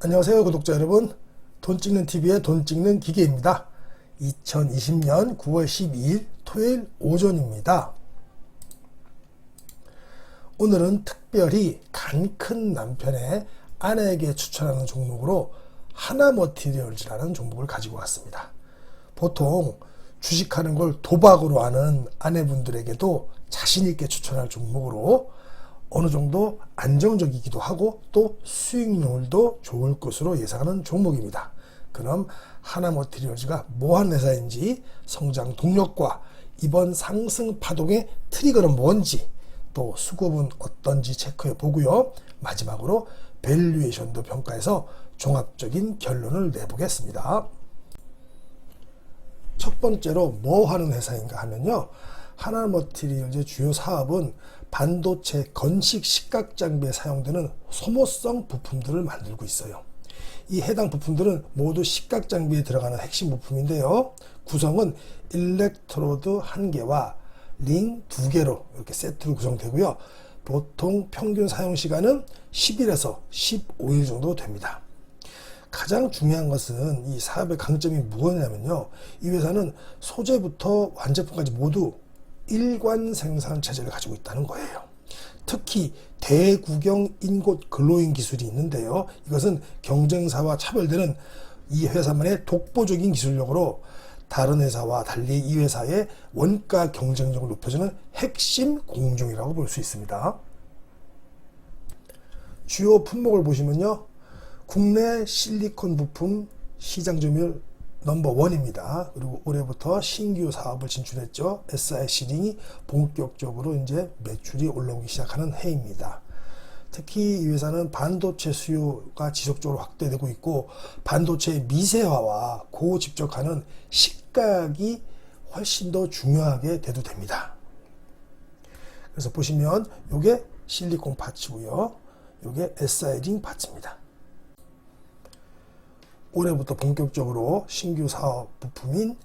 안녕하세요 구독자 여러분, 돈 찍는 TV의 돈 찍는 기계입니다. 2020년 9월 12일 토요일 오전입니다. 오늘은 특별히 간 큰 남편의 아내에게 추천하는 종목으로 하나머티리얼즈라는 종목을 가지고 왔습니다. 보통 주식하는 걸 도박으로 하는 아내분들에게도 자신있게 추천할 종목으로 어느 정도 안정적이기도 하고 또 수익률도 좋을 것으로 예상하는 종목입니다. 그럼 하나머티리얼즈가 뭐하는 회사인지, 성장 동력과 이번 상승 파동의 트리거는 뭔지, 또 수급은 어떤지 체크해 보고요. 마지막으로 밸류에이션도 평가해서 종합적인 결론을 내보겠습니다. 첫 번째로 뭐 하는 회사인가 하면요, 하나머티리얼즈의 주요 사업은 반도체 건식 식각 장비에 사용되는 소모성 부품들을 만들고 있어요. 이 해당 부품들은 모두 식각 장비에 들어가는 핵심 부품인데요. 구성은 일렉트로드 1개와 링 2개로 이렇게 세트로 구성되고요. 보통 평균 사용 시간은 10일에서 15일 정도 됩니다. 가장 중요한 것은 이 사업의 강점이 무엇이냐면요, 이 회사는 소재부터 완제품까지 모두 일관 생산 체제를 가지고 있다는 거예요. 특히 대구경 인곳 글로잉 기술이 있는데요, 이것은 경쟁사와 차별되는 이 회사만의 독보적인 기술력으로 다른 회사와 달리 이 회사의 원가 경쟁력을 높여주는 핵심 공정이라고 볼 수 있습니다. 주요 품목을 보시면요, 국내 실리콘 부품 시장 점유율 넘버1입니다. 그리고 올해부터 신규 사업을 진출했죠. SIC링이 본격적으로 이제 매출이 올라오기 시작하는 해입니다. 특히 이 회사는 반도체 수요가 지속적으로 확대되고 있고, 반도체의 미세화와 고집적하는 식각이 훨씬 더 중요하게 대두됩니다. 그래서 보시면 요게 실리콘 파츠고요, 요게 SI링 파츠입니다. 올해부터 본격적으로 신규 사업 부품인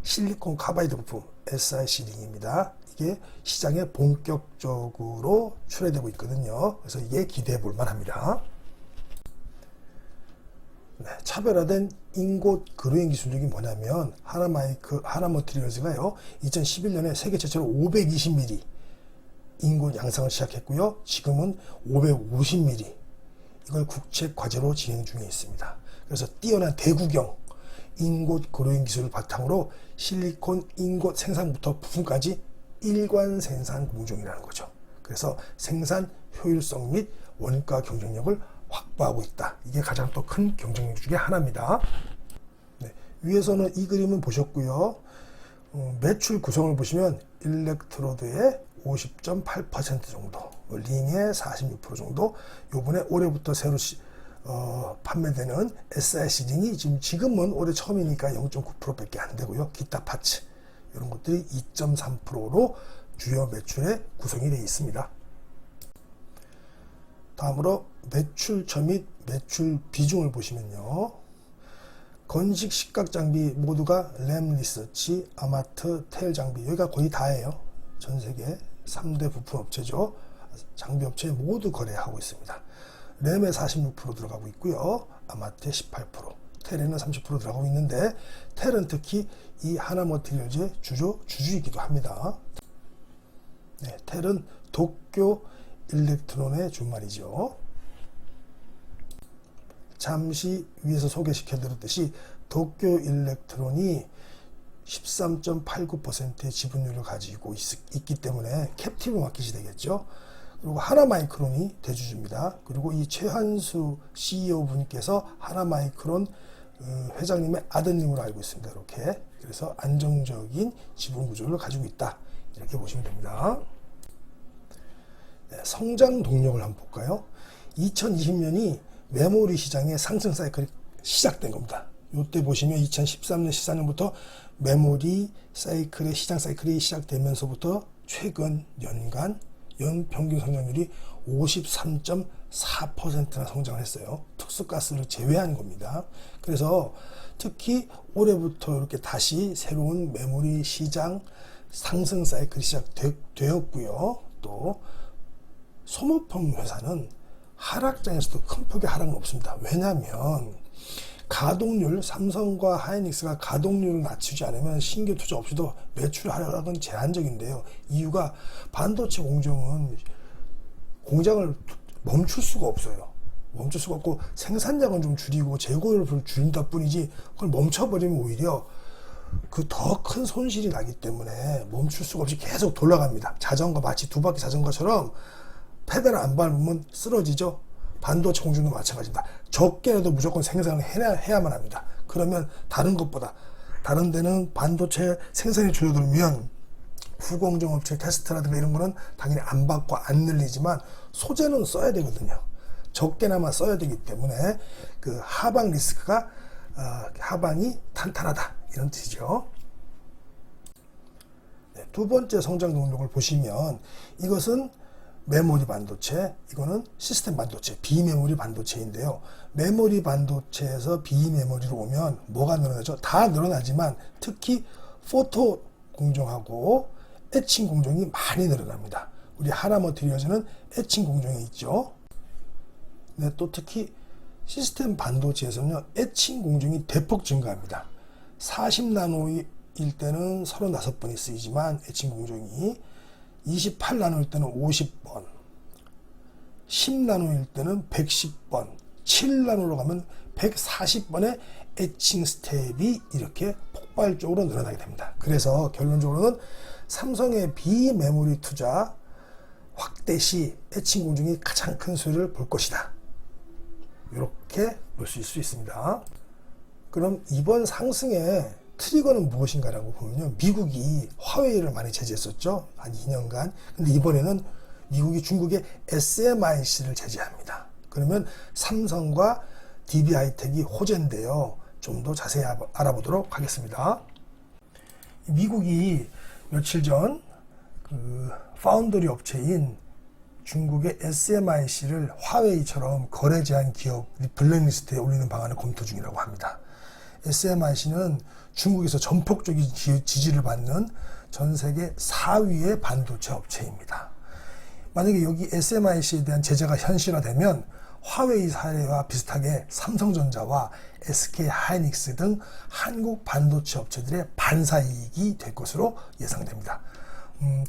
실리콘 카바이드 부품 SIC링입니다. 이게 시장에 본격적으로 출하되고 있거든요. 그래서 이게 기대해 볼 만합니다. 네, 차별화된 인곳 그루잉 기술력이 뭐냐면, 하나머티리얼즈가요 2011년에 세계 최초로 520mm 인곳 양상을 시작했고요. 지금은 550mm 이걸 국책 과제로 진행 중에 있습니다. 그래서 뛰어난 대구경 인곳 그루잉 기술을 바탕으로 실리콘 인곳 생산부터 부품까지 일관 생산 공정이라는 거죠. 그래서 생산 효율성 및 원가 경쟁력을 확보하고 있다. 이게 가장 또 큰 경쟁력 중에 하나입니다. 네, 위에서는 이 그림은 보셨고요. 매출 구성을 보시면 일렉트로드의 50.8% 정도, 링의 46% 정도, 요번에 올해부터 새로 판매되는 SIC링이 지금은 올해 처음이니까 0.9%밖에 안 되고요. 기타 파츠 이런 것들이 2.3%로 주요 매출의 구성이 되어 있습니다. 다음으로 매출처 및 매출 비중을 보시면요, 건식 식각 장비 모두가 램 리서치, 아마트, 텔 장비, 여기가 거의 다예요. 전 세계 3대 부품 업체죠. 장비 업체 모두 거래하고 있습니다. 램에 46% 들어가고 있고요. 아마트에 18%, 텔에는 30% 들어가고 있는데, 텔은 특히 이 하나머티리얼즈의 주주이기도 합니다. 네, 텔은 도쿄 일렉트론의 준말이죠. 잠시 위에서 소개시켜 드렸듯이 도쿄 일렉트론이 13.89%의 지분율을 가지고 있기 때문에 캡티브 마켓이 되겠죠. 그리고 하나마이크론이 대주주입니다. 그리고 이 최한수 CEO 분께서 하나마이크론 회장님의 아드님으로 알고 있습니다. 이렇게. 그래서 안정적인 지분 구조를 가지고 있다, 이렇게 보시면 됩니다. 네, 성장 동력을 한번 볼까요? 2020년이 메모리 시장의 상승 사이클이 시작된 겁니다. 이때 보시면 2013년, 14년부터 메모리 사이클의 시장 사이클이 시작되면서부터 최근 연간 연평균 성장률이 53.4%나 성장을 했어요. 특수가스를 제외한 겁니다. 그래서 특히 올해부터 이렇게 다시 새로운 메모리 시장 상승 사이클이 시작되었고요. 또 소모품 회사는 하락장에서도 큰 폭의 하락은 없습니다. 왜냐하면 가동률, 삼성과 하이닉스가 가동률을 낮추지 않으면 신규 투자 없이도 매출 하락은 제한적인데요. 이유가 반도체 공정은 공장을 멈출 수가 없어요. 멈출 수가 없고 생산량은 좀 줄이고 재고를 줄인다 뿐이지 그걸 멈춰버리면 오히려 그 더 큰 손실이 나기 때문에 멈출 수가 없이 계속 돌아갑니다. 자전거 마치 두 바퀴 자전거처럼 페달을 안 밟으면 쓰러지죠. 반도체 공정도 마찬가지입니다. 적게라도 무조건 생산을 해야만 합니다. 그러면 다른 것보다 다른 데는 반도체 생산이 줄어들면 후공정업체 테스트라든가 이런 거는 당연히 안 받고 안 늘리지만 소재는 써야 되거든요. 적게나마 써야 되기 때문에 그 하방 리스크가 하방이 탄탄하다 이런 뜻이죠. 네, 두 번째 성장 동력을 보시면 이것은 메모리 반도체, 이거는 시스템 반도체, 비메모리 반도체인데요. 메모리 반도체에서 비메모리로 오면 뭐가 늘어나죠? 다 늘어나지만 특히 포토 공정하고 에칭 공정이 많이 늘어납니다. 우리 하나머티리얼즈는 에칭 공정이 있죠. 네, 또 특히 시스템 반도체에서는요, 에칭 공정이 대폭 증가합니다. 40나노일 때는 35번이 쓰이지만 에칭 공정이 28나노일 때는 50번, 10나노일 때는 110번, 7나노로 가면 140번의 에칭 스텝이 이렇게 폭발적으로 늘어나게 됩니다. 그래서 결론적으로는 삼성의 비메모리 투자 확대 시 에칭 공정이 가장 큰 수혜를 볼 것이다. 이렇게 보실 수 있습니다. 그럼 이번 상승의 트리거는 무엇인가라고 보면요. 미국이 화웨이를 많이 제재했었죠. 한 2년간. 근데 이번에는 미국이 중국의 SMIC를 제재합니다. 그러면 삼성과 DB하이텍이 호재인데요. 좀 더 자세히 알아보도록 하겠습니다. 미국이 며칠 전 그 파운더리 업체인 중국의 SMIC를 화웨이처럼 거래 제한 기업 블랙리스트에 올리는 방안을 검토 중이라고 합니다. SMIC는 중국에서 전폭적인 지지를 받는 전 세계 4위의 반도체 업체입니다. 만약에 여기 SMIC에 대한 제재가 현실화되면 화웨이 사례와 비슷하게 삼성전자와 SK 하이닉스 등 한국 반도체 업체들의 반사이익이 될 것으로 예상됩니다.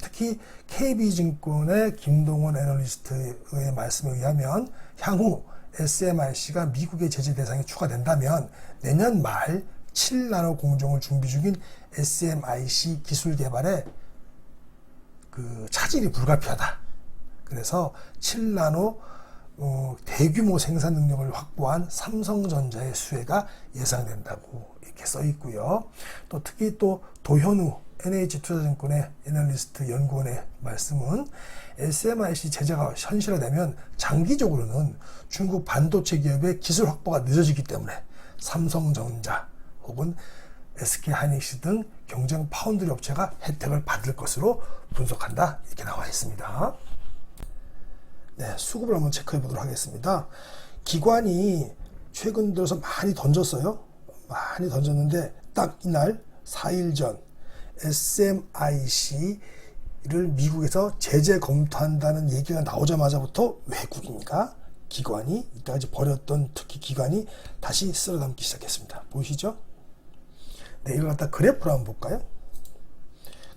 특히 KB증권의 김동원 애널리스트의 말씀에 의하면 향후 SMIC가 미국의 제재 대상에 추가된다면 내년 말 7나노 공정을 준비 중인 SMIC 기술 개발에 그 차질이 불가피하다. 그래서 7나노 대규모 생산 능력을 확보한 삼성전자의 수혜가 예상된다고 이렇게 써 있고요. 또 특히 또 도현우 NH투자증권의 애널리스트 연구원의 말씀은 SMIC 제재가 현실화되면 장기적으로는 중국 반도체 기업의 기술 확보가 늦어지기 때문에 삼성전자 혹은 SK하이닉스 등 경쟁 파운드리 업체가 혜택을 받을 것으로 분석한다. 이렇게 나와 있습니다. 네, 수급을 한번 체크해 보도록 하겠습니다. 기관이 최근 들어서 많이 던졌어요. 많이 던졌는데 딱 이날 4일 전 SMIC를 미국에서 제재 검토한다는 얘기가 나오자마자부터 외국인과 기관이 이때까지 버렸던 특히 기관이 다시 쓸어담기 시작했습니다. 보이시죠? 네, 이걸 갖다 그래프로 한번 볼까요?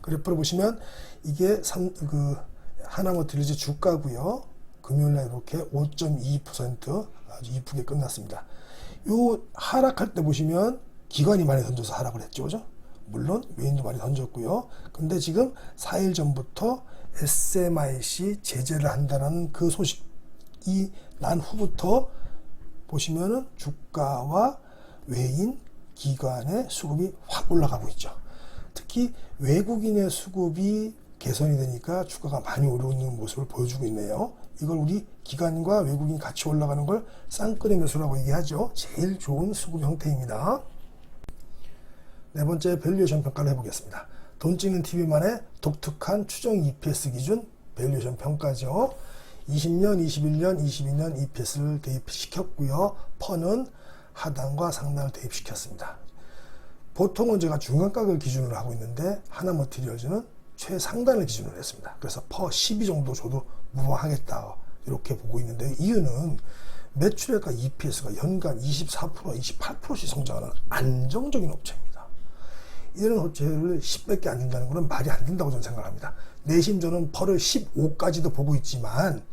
그래프를 보시면 이게 하나머티리얼즈 주가고요. 금요일날 이렇게 5.2% 아주 이쁘게 끝났습니다. 요 하락할 때 보시면 기관이 많이 던져서 하락을 했죠, 그죠? 물론 외인도 많이 던졌고요. 근데 지금 4일 전부터 SMIC 제재를 한다는 그 소식이 난 후부터 보시면은 주가와 외인, 기관의 수급이 확 올라가고 있죠. 특히 외국인의 수급이 개선이 되니까 주가가 많이 오르는 모습을 보여주고 있네요. 이걸 우리 기관과 외국인이 같이 올라가는 걸 쌍끌이 매수라고 얘기하죠. 제일 좋은 수급 형태입니다. 네 번째 밸류에이션 평가를 해보겠습니다. 돈 찍는 TV만의 독특한 추정 EPS 기준 밸류에이션 평가죠. 20년, 21년, 22년 EPS를 대입시켰고요. 퍼는 하단과 상단을 대입시켰습니다. 보통은 제가 중간가격을 기준으로 하고 있는데 하나머티리얼즈는 최상단을 기준으로 했습니다. 그래서 퍼 12 정도 줘도 무방하겠다 이렇게 보고 있는데 이유는 매출액과 EPS가 연간 24%, 28%씩 성장하는 안정적인 업체입니다. 이런 업체를 10밖에 안 된다는 것은 말이 안 된다고 저는 생각합니다. 내심 저는 펄을 15까지도 보고 있지만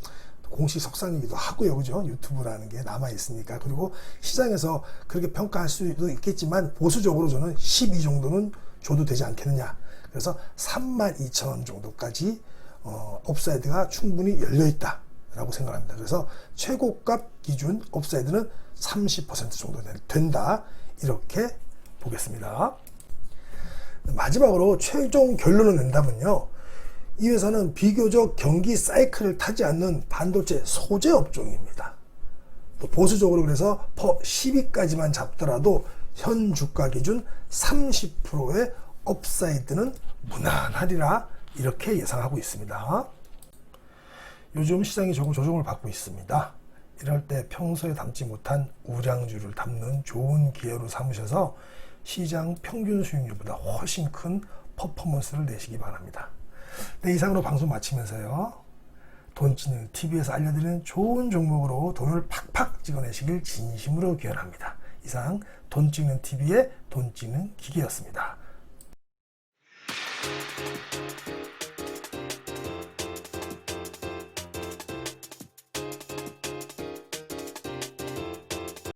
공식 석상이기도 하고요. 그죠? 유튜브라는 게 남아있으니까. 그리고 시장에서 그렇게 평가할 수도 있겠지만 보수적으로 저는 12 정도는 줘도 되지 않겠느냐. 그래서 32,000원 정도까지 업사이드가 충분히 열려있다 라고 생각합니다. 그래서 최고값 기준 업사이드는 30% 정도 된다. 이렇게 보겠습니다. 마지막으로 최종 결론을 낸다면요. 이 회사는 비교적 경기 사이클을 타지 않는 반도체 소재 업종입니다. 또 보수적으로 그래서 퍼 12까지만 잡더라도 현 주가 기준 30%의 업사이드는 무난하리라 이렇게 예상하고 있습니다. 요즘 시장이 조금 조정을 받고 있습니다. 이럴 때 평소에 담지 못한 우량주를 담는 좋은 기회로 삼으셔서 시장 평균 수익률보다 훨씬 큰 퍼포먼스를 내시기 바랍니다. 네, 이상으로 방송 마치면서요. 돈찌는 TV에서 알려드리는 좋은 종목으로 돈을 팍팍 찍어내시길 진심으로 기원합니다. 이상 돈 찍는 TV의 돈 찍는 기계였습니다.